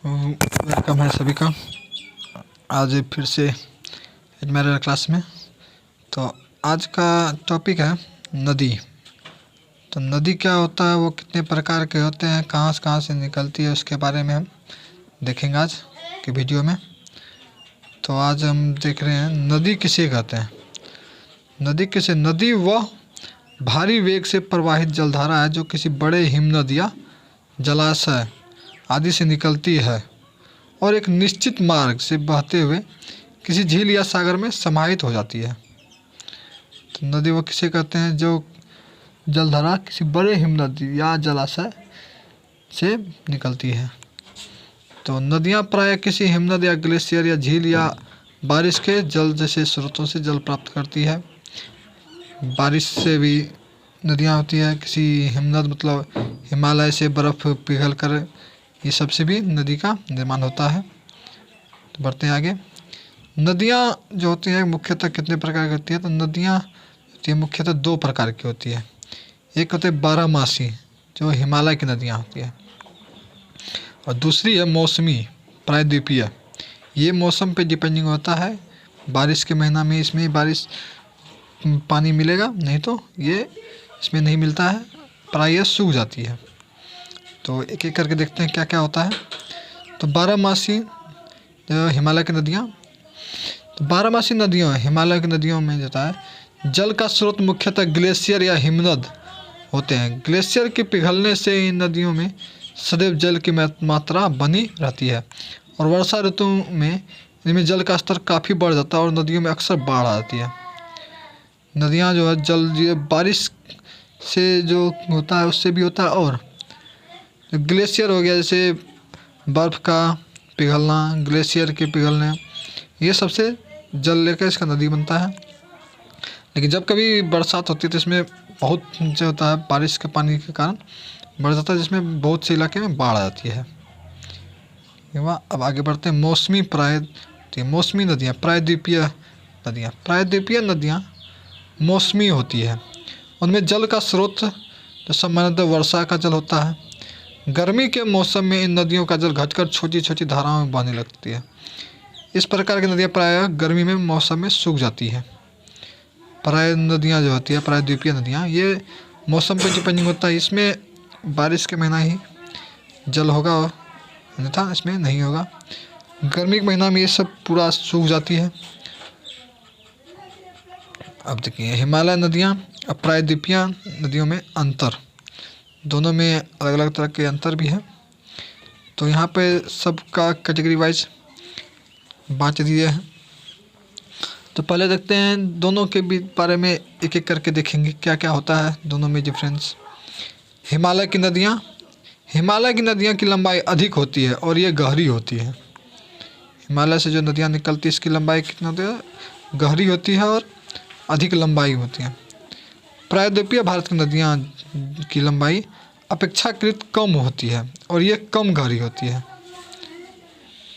Welcome है सभी का। आज फिर से मेरे क्लास में। तो आज का टॉपिक है नदी। तो नदी क्या होता है, वो कितने प्रकार के होते हैं, कहाँ से निकलती है, उसके बारे में हम देखेंगे आज के वीडियो में। तो आज हम देख रहे हैं नदी किसे कहते हैं। नदी वह भारी वेग से प्रवाहित जलधारा है जो किसी बड़े हिमनद या जलाशय आदि से निकलती है और एक निश्चित मार्ग से बहते हुए किसी झील या सागर में समाहित हो जाती है। तो नदी वो किसे कहते हैं जो जलधारा किसी बड़े हिमनद या जलाशय से निकलती है। तो नदियाँ प्रायः किसी हिमनद या ग्लेशियर या झील या बारिश के जल जैसे स्रोतों से जल प्राप्त करती है। बारिश से भी नदियाँ होती है, किसी हिमनद मतलब हिमालय से बर्फ़ पिघल कर, ये सब से भी नदी का निर्माण होता है। तो बढ़ते हैं आगे। नदियाँ जो होती हैं मुख्यतः कितने प्रकार की होती है। तो नदियाँ मुख्यतः दो प्रकार की होती है। एक होते हैं बारहमासी जो हिमालय की नदियाँ होती है, और दूसरी है मौसमी प्रायद्वीपीय। ये मौसम पे डिपेंडिंग होता है। बारिश के महीना में इसमें बारिश पानी मिलेगा, नहीं तो ये इसमें नहीं मिलता है, प्रायः सूख जाती है। तो एक एक करके देखते हैं क्या क्या होता है। तो बारहमासी हिमालय की नदियाँ। तो बारहमासी नदियाँ हिमालय की नदियों में जाता है जल का स्रोत मुख्यतः ग्लेशियर या हिमनद होते हैं। ग्लेशियर के पिघलने से इन नदियों में सदैव जल की मात्रा बनी रहती है, और वर्षा ऋतु में इनमें जल का स्तर काफ़ी बढ़ जाता है और नदियों में अक्सर बाढ़ आ जाती है। नदियाँ जो है जल बारिश से जो होता है उससे भी होता है, और ग्लेशियर हो गया जैसे बर्फ़ का पिघलना, ग्लेशियर के पिघलने, ये सबसे जल लेकर इसका नदी बनता है। लेकिन जब कभी बरसात होती है तो इसमें बहुत जो होता है बारिश के पानी के कारण बढ़ जाता है, जिसमें बहुत से इलाके में बाढ़ आ जाती है। अब आगे बढ़ते हैं। मौसमी नदियाँ प्रायद्वीपीय नदियाँ मौसमी होती है। उनमें जल का स्रोत जो सामान्यतः वर्षा का जल होता है। गर्मी के मौसम में इन नदियों का जल घटकर छोटी छोटी धाराओं में बहने लगती है। इस प्रकार की नदियाँ प्रायः गर्मी में मौसम में सूख जाती है। नदियाँ जो होती है प्रायद्वीपीय नदियाँ, ये मौसम पर डिपेंडिंग होता है। इसमें बारिश के महीना ही जल होगा, अन्यथा इसमें नहीं होगा। गर्मी के महीना में ये सब पूरा सूख जाती है। अब देखिए हिमालय नदियाँ और प्रायद्वीपीय नदियों में अंतर, दोनों में अलग अलग तरह के अंतर भी है। तो यहाँ पे सबका कैटेगरी वाइज बाँट दिए हैं। तो पहले देखते हैं दोनों के बारे में, एक एक करके देखेंगे क्या क्या होता है दोनों में डिफरेंस। हिमालय की नदियाँ की लंबाई अधिक होती है और ये गहरी होती है। हिमालय से जो नदियाँ निकलती है इसकी लंबाई कितना होती है, गहरी होती है और अधिक लंबाई होती है। प्रायद्वीपीय भारत की नदियाँ की लंबाई अपेक्षाकृत कम होती है और ये कम गहरी होती है।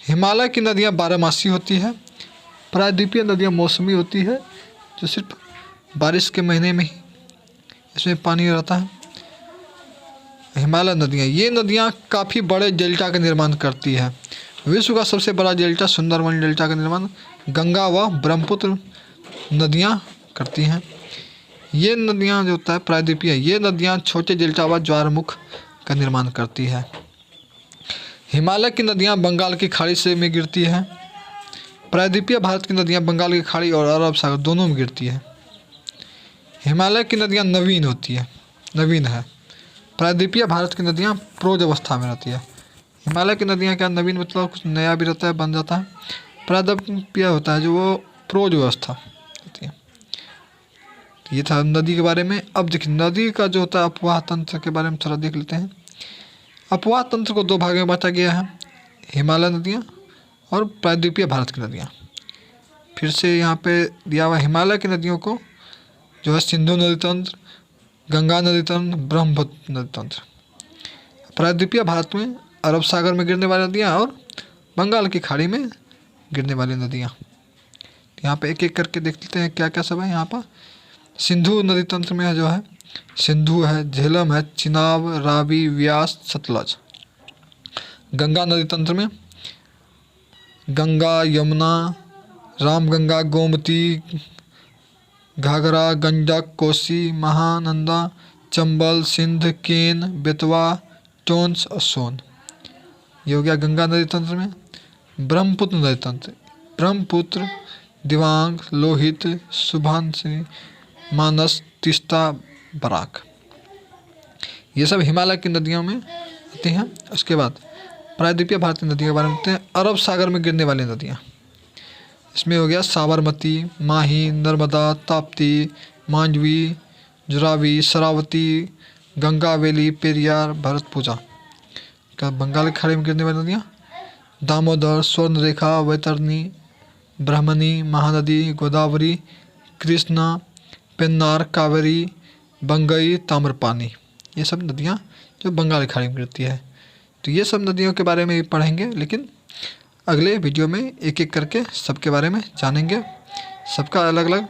हिमालय की नदियाँ बारहमासी होती है। प्रायद्वीपीय नदियाँ मौसमी होती है, जो सिर्फ बारिश के महीने में ही इसमें पानी रहता है। हिमालय ये नदियाँ काफ़ी बड़े डेल्टा का निर्माण करती है। विश्व का सबसे बड़ा डेल्टा सुंदरबन डेल्टा का निर्माण गंगा व ब्रह्मपुत्र नदियाँ करती हैं। ये नदियाँ जो होता है प्रायद्वीपीय, ये नदियाँ छोटे डेल्टा व ज्वारमुख का निर्माण करती है। हिमालय की नदियाँ बंगाल की खाड़ी से में गिरती है। प्रायद्वीपीय भारत की नदियाँ बंगाल की खाड़ी और अरब सागर दोनों में गिरती है। हिमालय की नदियाँ नवीन है। प्रायद्वीपीय भारत की नदियाँ प्रोज अवस्था में रहती है। हिमालय की नदियाँ क्या नवीन मतलब कुछ नया भी रहता है, बन जाता है। प्रायद्वीपीय होता है जो वो प्रोज अवस्था होती है। ये था नदी के बारे में। अब देखिए नदी का जो होता है अपवाह तंत्र के बारे में थोड़ा देख लेते हैं। अपवाह तंत्र को दो भागों में बांटा गया है, हिमालय नदियाँ और प्रायद्वीपीय भारत की नदियाँ। फिर से यहाँ पे दिया हुआ हिमालय की नदियों को जो है सिंधु नदी तंत्र, गंगा नदी तंत्र, ब्रह्मपुत्र नदी तंत्र। प्रायद्वीपीय भारत में अरब सागर में गिरने वाली नदियाँ और बंगाल की खाड़ी में गिरने वाली नदियाँ। यहाँ पे एक एक करके देख लेते हैं क्या क्या सब है। यहाँ पर सिंधु नदी तंत्र में जो है सिंधु है, झेलम है, चिनाब, रावी, व्यास, सतलज। गंगा नदी तंत्र में गंगा, यमुना, रामगंगा, गोमती, घाघरा, गंडक, कोसी, महानंदा, चंबल, सिंध, केन, बेतवा, टोंस और सोन। ये हो गया गंगा नदी तंत्र में। ब्रह्मपुत्र नदी तंत्र, ब्रह्मपुत्र, दिबांग, लोहित, सुबनसिरी, मानस, तीस्ता, बराक, ये सब हिमालय की नदियों में आती हैं। उसके बाद प्रायद्वीपीय भारतीय नदियों के बारे में बताते हैं। अरब सागर में गिरने वाली नदियाँ, इसमें हो गया साबरमती, माही, नर्मदा, ताप्ती, मांडवी, जुरावी, शरावती, गंगावेली, पेरियार, भरतपुजा। क्या बंगाल की खाड़ी में गिरने वाली नदियाँ, दामोदर, स्वर्णरेखा, वैतरणी, ब्रह्मणी, महानदी, गोदावरी, कृष्णा, पेन्नार, कावेरी, बंगई, ताम्रपानी, ये सब नदियाँ जो बंगाल की खाड़ी में गिरती है। तो ये सब नदियों के बारे में पढ़ेंगे, लेकिन अगले वीडियो में एक एक करके सबके बारे में जानेंगे। सबका अलग अलग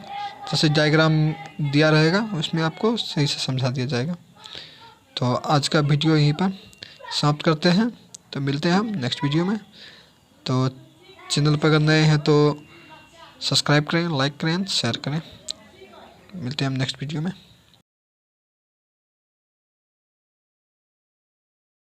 जैसे डायग्राम दिया रहेगा, उसमें आपको सही से समझा दिया जाएगा। तो आज का वीडियो यहीं पर समाप्त करते हैं। तो मिलते हैं हम नेक्स्ट वीडियो में। तो चैनल पर अगर नए हैं तो सब्सक्राइब करें, लाइक करें, शेयर करें। मिलते हैं हम नेक्स्ट वीडियो में।